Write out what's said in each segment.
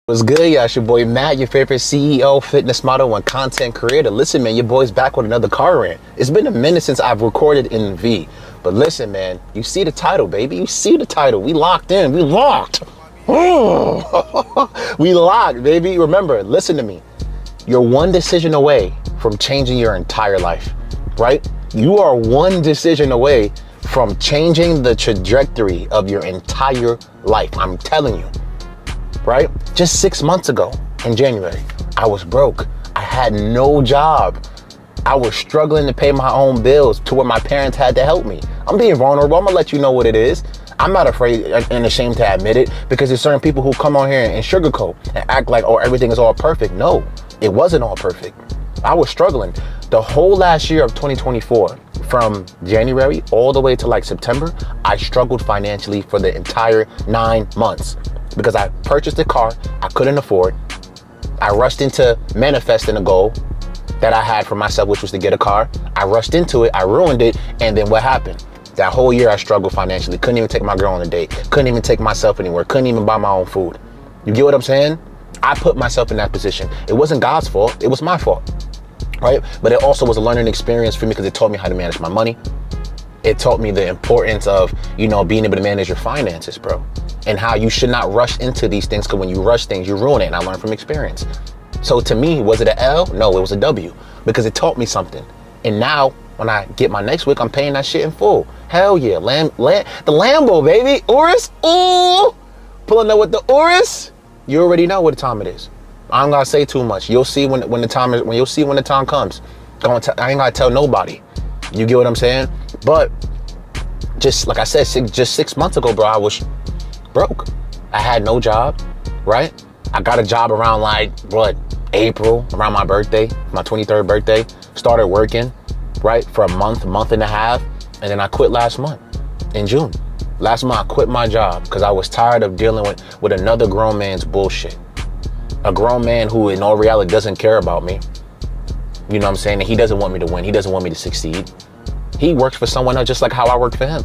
What's good, y'all? It's your boy Matt, your favorite CEO, fitness model, and content creator. Listen, man, your boy's back with another car rant. It's been a minute since I've recorded in V. But listen, man, you see the title, baby. You see the title. We locked in. We locked. We locked, baby. Remember, listen to me. You're one decision away from changing your entire life, right? You are one decision away from changing the trajectory of your entire life. I'm telling you. Right? Just 6 months ago in January, I was broke. I had no job. I was struggling to pay my own bills to where my parents had to help me. I'm being vulnerable. I'm gonna let you know what it is. I'm not afraid and ashamed to admit it, because there's certain people who come on here and sugarcoat and act like, oh, everything is all perfect. No, it wasn't all perfect. I was struggling. The whole last year of 2024, from January all the way to like September, I struggled financially for the entire 9 months. Because I purchased a car I couldn't afford. I rushed into manifesting a goal that I had for myself, which was to get a car. I rushed into it, I ruined it, and then what happened? That whole year I struggled financially. Couldn't even take my girl on a date. Couldn't even take myself anywhere. Couldn't even buy my own food. You get what I'm saying? I put myself in that position. It wasn't God's fault, it was my fault, right? But it also was a learning experience for me, because it taught me how to manage my money. It taught me the importance of, being able to manage your finances, bro. And how you should not rush into these things, because when you rush things, you ruin it. And I learned from experience. So to me, was it an L? No, it was a W, because it taught me something. And now when I get my next week, I'm paying that shit in full. Hell yeah. The Lambo, baby. Urus. Ooh. Pulling up with the Urus. You already know what time it is. I'm not gonna say too much. You'll see when the time comes. I ain't gotta tell nobody. You get what I'm saying? But just like I said, just 6 months ago, bro, I was broke. I had no job, right? I got a job around April, around my birthday, my 23rd birthday. Started working, right, for a month and a half. And then I quit last month in June. Last month, I quit my job because I was tired of dealing with another grown man's bullshit. A grown man who in all reality doesn't care about me. You know what I'm saying? And he doesn't want me to win. He doesn't want me to succeed. He works for someone else just like how I work for him.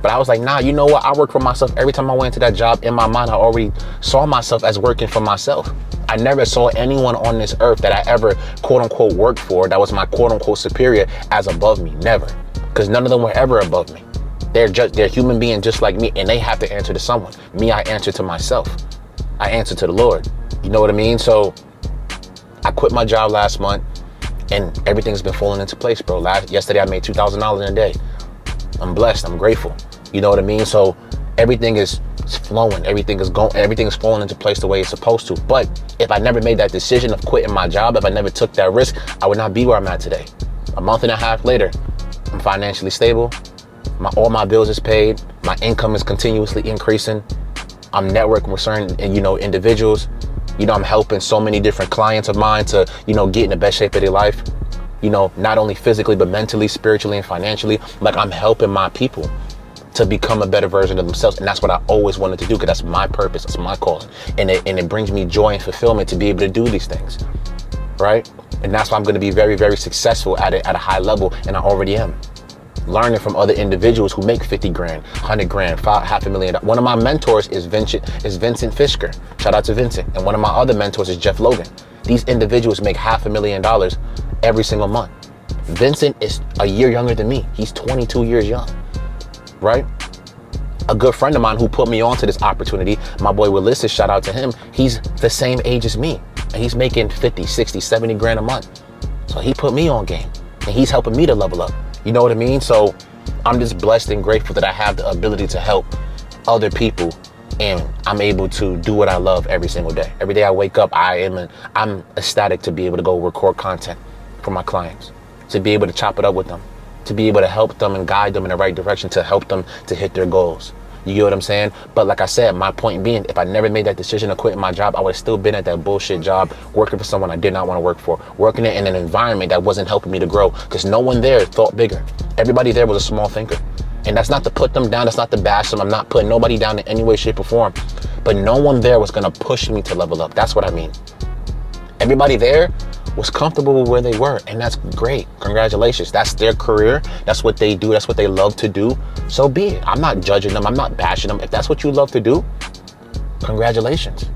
But I was like, nah, you know what? I work for myself. Every time I went into that job, in my mind, I already saw myself as working for myself. I never saw anyone on this earth that I ever, quote unquote, worked for, that was my quote unquote superior, as above me. Never. Because none of them were ever above me. They're human beings just like me, and they have to answer to someone. Me, I answer to myself. I answer to the Lord. You know what I mean? So I quit my job last month, and everything's been falling into place, bro. Yesterday I made $2,000 in a day. I'm blessed. I'm grateful. You know what I mean? So everything is flowing. Everything is falling into place the way it's supposed to. But if I never made that decision of quitting my job, if I never took that risk, I would not be where I'm at today. A month and a half later, I'm financially stable. All my bills is paid. My income is continuously increasing. I'm networking with certain, individuals. I'm helping so many different clients of mine to, get in the best shape of their life. Not only physically, but mentally, spiritually, and financially. Like, I'm helping my people to become a better version of themselves. And that's what I always wanted to do, because that's my purpose. That's my calling. And it brings me joy and fulfillment to be able to do these things, right? And that's why I'm going to be very, very successful at it at a high level. And I already am. Learning from other individuals who make 50 grand, 100 grand, $500,000. One of my mentors is Vincent Fishker. Shout out to Vincent. And one of my other mentors is Jeff Logan. These individuals make $500,000 every single month. Vincent is a year younger than me. He's 22 years young, right? A good friend of mine who put me onto this opportunity, my boy Ulysses, shout out to him. He's the same age as me, and he's making 50, 60, 70 grand a month. So he put me on game, and he's helping me to level up. You know what I mean? So I'm just blessed and grateful that I have the ability to help other people, and I'm able to do what I love every single day. Every day I wake up, I'm ecstatic to be able to go record content for my clients, to be able to chop it up with them, to be able to help them and guide them in the right direction, to help them to hit their goals. You get what I'm saying? But like I said, my point being, if I never made that decision of quitting my job, I would have still been at that bullshit job, working for someone I did not want to work for, working in an environment that wasn't helping me to grow, because no one there thought bigger. Everybody there was a small thinker. And that's not to put them down. That's not to bash them. I'm not putting nobody down in any way, shape, or form. But no one there was going to push me to level up. That's what I mean. Everybody there was comfortable with where they were, and that's great. Congratulations. That's their career. That's what they do. That's what they love to do. So be it. I'm not judging them. I'm not bashing them. If that's what you love to do, congratulations.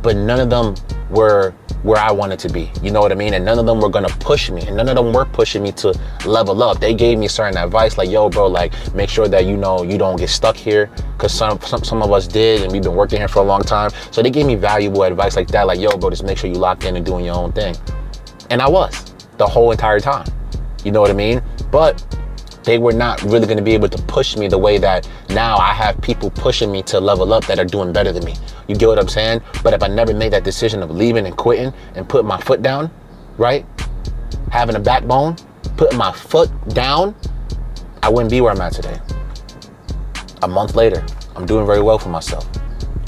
but none of them were where I wanted to be. You know what I mean? And none of them were gonna push me, and none of them were pushing me to level up. They gave me certain advice like, yo, bro, like, make sure that you know you don't get stuck here, because some of us did, and we've been working here for a long time. So they gave me valuable advice like that, like, yo, bro, just make sure you locked in and doing your own thing. And I was the whole entire time. You know what I mean? But they were not really going to be able to push me the way that now I have people pushing me to level up that are doing better than me. You get what I'm saying? But if I never made that decision of leaving and quitting and putting my foot down, right? Having a backbone, putting my foot down, I wouldn't be where I'm at today. A month later, I'm doing very well for myself,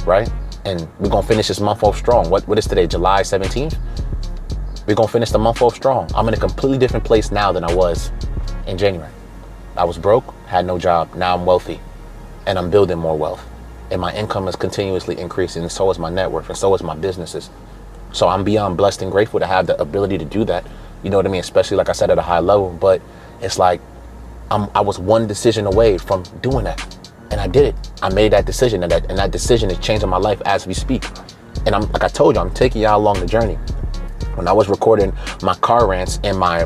right? And we're going to finish this month off strong. What is today? July 17th? We're going to finish the month off strong. I'm in a completely different place now than I was in January. I was broke, had no job. Now I'm wealthy, and I'm building more wealth. And my income is continuously increasing, and so is my net worth, and so is my businesses. So I'm beyond blessed and grateful to have the ability to do that. You know what I mean? Especially, like I said, at a high level. But it's like I was one decision away from doing that, and I did it. I made that decision, and that decision is changing my life as we speak. And I'm, like I told you, I'm taking y'all along the journey. When I was recording my car rants in my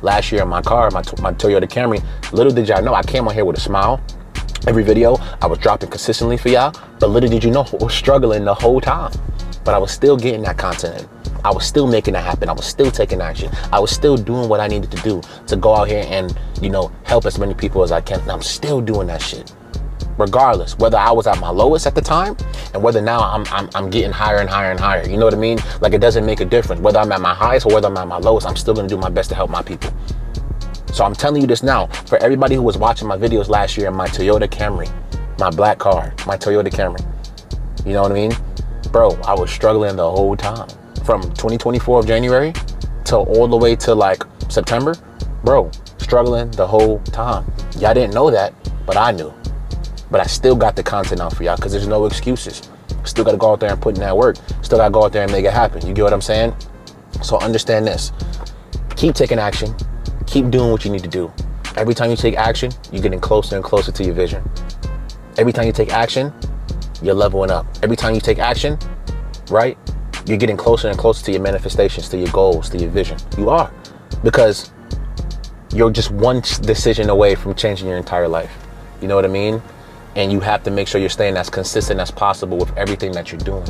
last year in my car, my Toyota Camry, little did y'all know I came on here with a smile. Every video I was dropping consistently for y'all, but little did you know I was struggling the whole time. But I was still getting that content in. I was still making it happen. I was still taking action. I was still doing what I needed to do to go out here and, you know, help as many people as I can. And I'm still doing that shit. Regardless, whether I was at my lowest at the time and whether now I'm getting higher and higher and higher. You know what I mean? Like, it doesn't make a difference. Whether I'm at my highest or whether I'm at my lowest, I'm still gonna do my best to help my people. So I'm telling you this now, for everybody who was watching my videos last year in my Toyota Camry, my black car, my Toyota Camry. You know what I mean? Bro, I was struggling the whole time. From 2024 of January till all the way to like September, bro, struggling the whole time. Y'all didn't know that, but I knew. But I still got the content out for y'all because there's no excuses. Still got to go out there and put in that work. Still got to go out there and make it happen. You get what I'm saying? So understand this. Keep taking action. Keep doing what you need to do. Every time you take action, you're getting closer and closer to your vision. Every time you take action, you're leveling up. Every time you take action, right, you're getting closer and closer to your manifestations, to your goals, to your vision. You are. Because you're just one decision away from changing your entire life. You know what I mean? And you have to make sure you're staying as consistent as possible with everything that you're doing,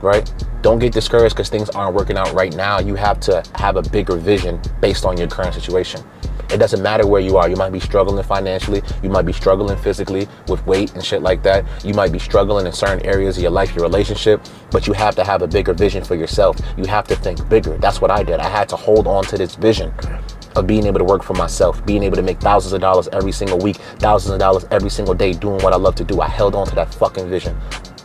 right? Don't get discouraged because things aren't working out right now. You have to have a bigger vision based on your current situation. It doesn't matter where you are. You might be struggling financially. You might be struggling physically with weight and shit like that. You might be struggling in certain areas of your life, your relationship, but you have to have a bigger vision for yourself. You have to think bigger. That's what I did. I had to hold on to this vision of being able to work for myself, being able to make thousands of dollars every single week, thousands of dollars every single day, doing what I love to do. I held on to that fucking vision,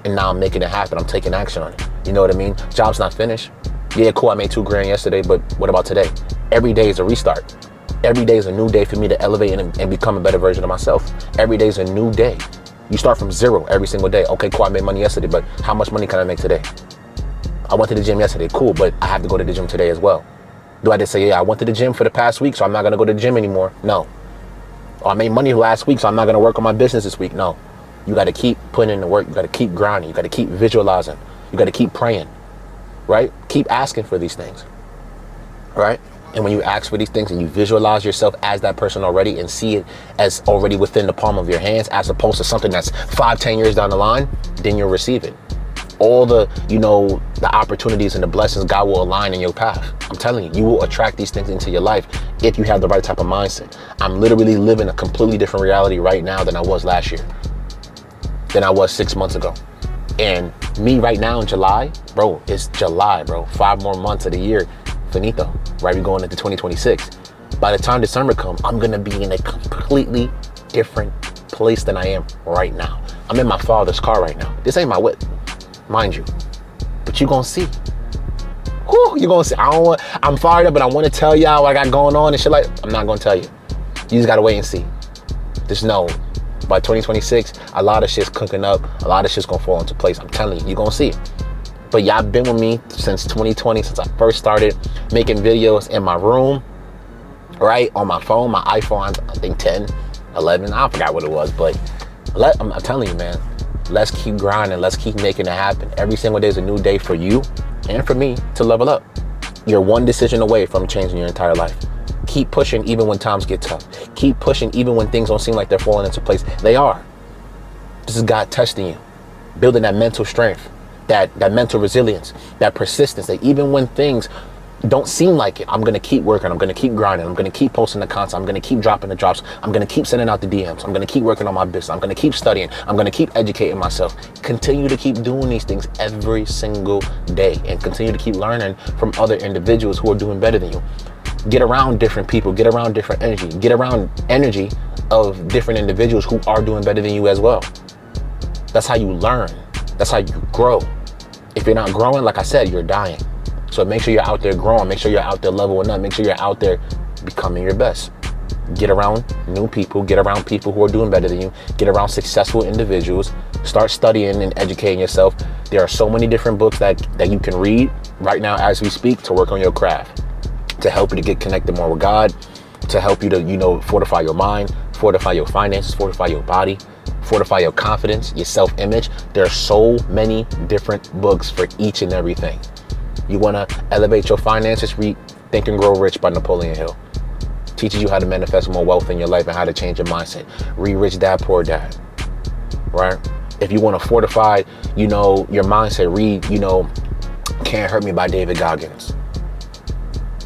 and now I'm making it happen. I'm taking action on it. You know what I mean? Job's not finished. Yeah, cool, I made $2 grand yesterday, but what about today? Every day is a restart. Every day is a new day for me to elevate and become a better version of myself. Every day is a new day. You start from zero every single day. Okay, cool, I made money yesterday, but how much money can I make today? I went to the gym yesterday, cool, but I have to go to the gym today as well. Do I just say, yeah, I went to the gym for the past week, so I'm not going to go to the gym anymore? No. Or I made money last week, so I'm not going to work on my business this week? No. You got to keep putting in the work. You got to keep grinding. You got to keep visualizing. You got to keep praying, right? Keep asking for these things, right? And when you ask for these things and you visualize yourself as that person already and see it as already within the palm of your hands, as opposed to something that's 5-10 years down the line, then you'll receive it. All the, you know, the opportunities and the blessings God will align in your path. I'm telling you, you will attract these things into your life if you have the right type of mindset. I'm literally living a completely different reality right now than I was last year, than I was 6 months ago. And me right now in July, bro, it's July, bro. 5 more months of the year, finito, right? We're going into 2026. By the time December comes, I'm gonna be in a completely different place than I am right now. I'm in my father's car right now. This ain't my whip, mind you, but you're gonna see. Whew, you're gonna see. I'm fired up, but I want to tell y'all what I got going on and shit like. I'm not gonna tell you. You just gotta wait and see. Just know, by 2026, a lot of shit's cooking up. A lot of shit's gonna fall into place. I'm telling you, you're gonna see it. But y'all been with me since 2020, since I first started making videos in my room, right? On my phone, my iPhone, I think 10, 11, I forgot what it was, but I'm telling you, man, Let's keep grinding. Let's keep making it happen. Every single day is a new day for you and for me to level up. You're one decision away from changing your entire life. Keep pushing even when times get tough. Keep pushing even when things don't seem like they're falling into place. They are. This is God testing you, building that mental strength, that mental resilience, that persistence, that even when things don't seem like it, I'm going to keep working. I'm going to keep grinding. I'm going to keep posting the content. I'm going to keep dropping the drops. I'm going to keep sending out the DMs. I'm going to keep working on my business. I'm going to keep studying. I'm going to keep educating myself. Continue to keep doing these things every single day and continue to keep learning from other individuals who are doing better than you. Get around different people. Get around different energy. Get around energy of different individuals who are doing better than you as well. That's how you learn. That's how you grow. If you're not growing, like I said, you're dying. So make sure you're out there growing. Make sure you're out there leveling up. Make sure you're out there becoming your best. Get around new people. Get around people who are doing better than you. Get around successful individuals. Start studying and educating yourself. There are so many different books that you can read right now as we speak to work on your craft, to help you to get connected more with God, to help you to, fortify your mind, fortify your finances, fortify your body, fortify your confidence, your self-image. There are so many different books for each and everything. You want to elevate your finances? Read Think and Grow Rich by Napoleon Hill. Teaches you how to manifest more wealth in your life and how to change your mindset. Read Rich Dad Poor Dad. Right? If you want to fortify, your mindset, read, Can't Hurt Me by David Goggins.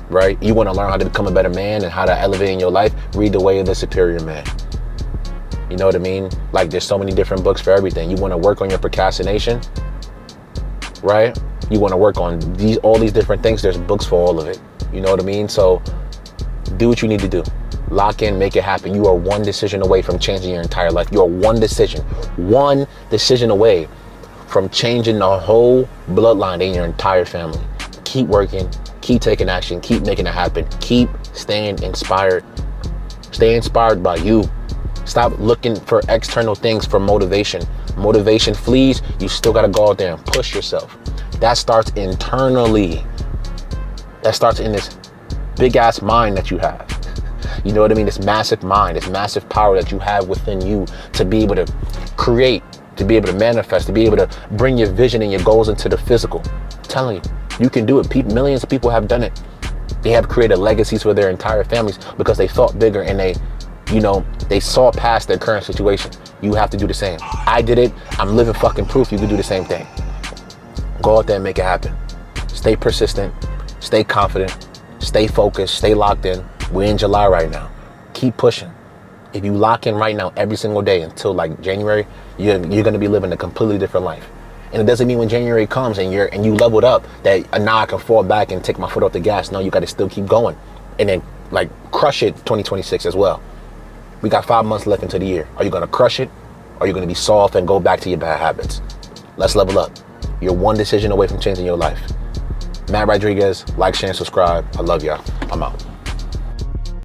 Right? You want to learn how to become a better man and how to elevate in your life? Read The Way of the Superior Man. You know what I mean? Like, there's so many different books for everything. You want to work on your procrastination, right? You want to work on all these different things. There's books for all of it. You know what I mean? So do what you need to do. Lock in, make it happen. You are one decision away from changing your entire life. You are one decision away from changing the whole bloodline in your entire family. Keep working, keep taking action, keep making it happen. Keep staying inspired. Stay inspired by you. Stop looking for external things for motivation. Motivation flees. You still got to go out there and push yourself. That starts internally. That starts in this big ass mind that you have. You know what I mean? This massive mind, this massive power that you have within you to be able to create, to be able to manifest, to be able to bring your vision and your goals into the physical. I'm telling you, you can do it. Millions of people have done it. They have created legacies for their entire families because they thought bigger and they saw past their current situation. You have to do the same. I did it. I'm living fucking proof you can do the same thing. Go out there and make it happen. Stay persistent. Stay confident. Stay focused. Stay locked in. We're in July right now. Keep pushing. If you lock in right now every single day until like January, you're going to be living a completely different life. And it doesn't mean when January comes and you leveled up that now I can fall back and take my foot off the gas. No, you got to still keep going and then like crush it 2026 as well. We got 5 months left into the year. Are you going to crush it? Or are you going to be soft and go back to your bad habits? Let's level up. You're one decision away from changing your life. Matt Rodriguez, like, share, and subscribe. I love y'all. I'm out.